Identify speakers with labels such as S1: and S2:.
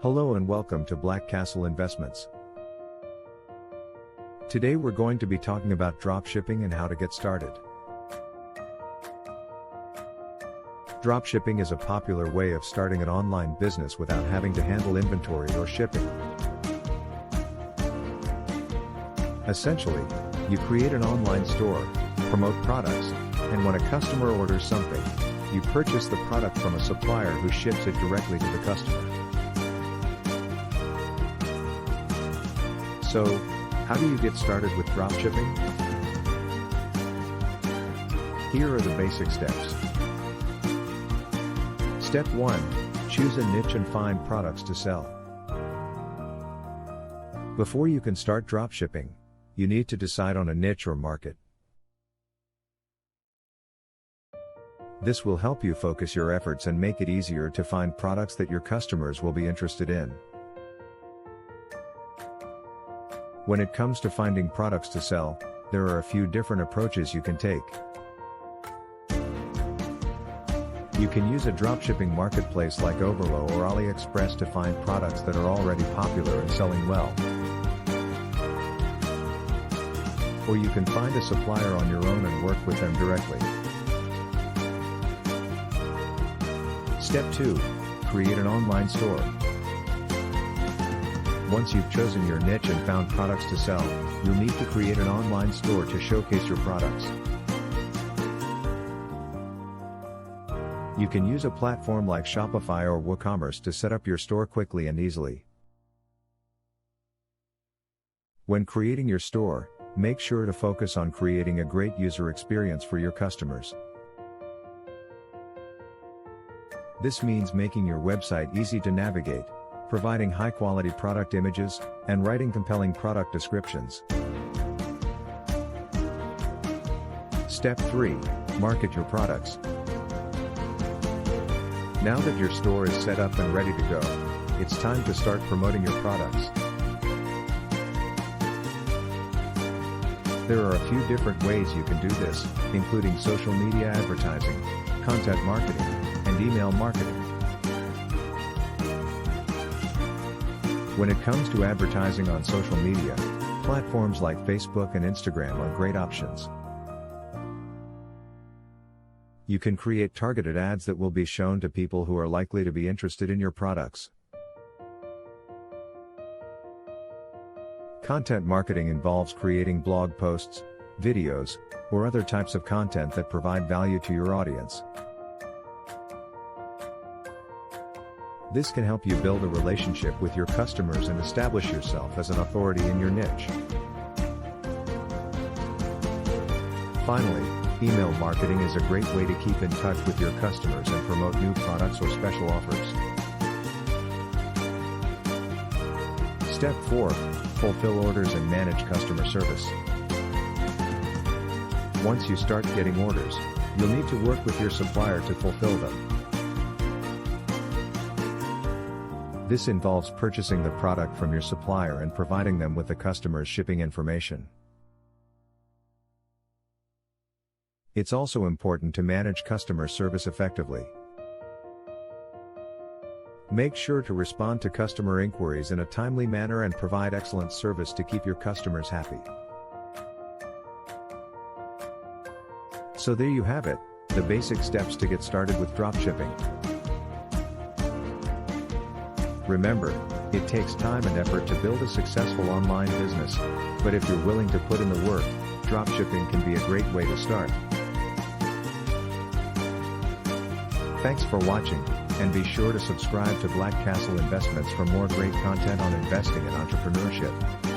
S1: Hello and welcome to Black Castle Investments. Today we're going to be talking about dropshipping and how to get started. Dropshipping is a popular way of starting an online business without having to handle inventory or shipping. Essentially, you create an online store, promote products, and when a customer orders something, you purchase the product from a supplier who ships it directly to the customer. So, how do you get started with dropshipping? Here are the basic steps. Step 1. Choose a niche and find products to sell. Before you can start dropshipping, you need to decide on a niche or market. This will help you focus your efforts and make it easier to find products that your customers will be interested in. When it comes to finding products to sell, there are a few different approaches you can take. You can use a dropshipping marketplace like Oberlo or AliExpress to find products that are already popular and selling well. Or you can find a supplier on your own and work with them directly. Step 2. Create an online store. Once you've chosen your niche and found products to sell, you'll need to create an online store to showcase your products. You can use a platform like Shopify or Ecommerce to set up your store quickly and easily. When creating your store, make sure to focus on creating a great user experience for your customers. This means making your website easy to navigate, providing high-quality product images, and writing compelling product descriptions. Step 3. Market your products. Now that your store is set up and ready to go, it's time to start promoting your products. There are a few different ways you can do this, including social media advertising, content marketing, and email marketing. When it comes to advertising on social media, platforms like Facebook and Instagram are great options. You can create targeted ads that will be shown to people who are likely to be interested in your products. Content marketing involves creating blog posts, videos, or other types of content that provide value to your audience. This can help you build a relationship with your customers and establish yourself as an authority in your niche. Finally, email marketing is a great way to keep in touch with your customers and promote new products or special offers. Step 4. Fulfill orders and manage customer service. Once you start getting orders, you'll need to work with your supplier to fulfill them. This involves purchasing the product from your supplier and providing them with the customer's shipping information. It's also important to manage customer service effectively. Make sure to respond to customer inquiries in a timely manner and provide excellent service to keep your customers happy. So there you have it, the basic steps to get started with dropshipping. Remember, it takes time and effort to build a successful online business, but if you're willing to put in the work, dropshipping can be a great way to start. Thanks for watching, and be sure to subscribe to Black Castle Investments for more great content on investing and entrepreneurship.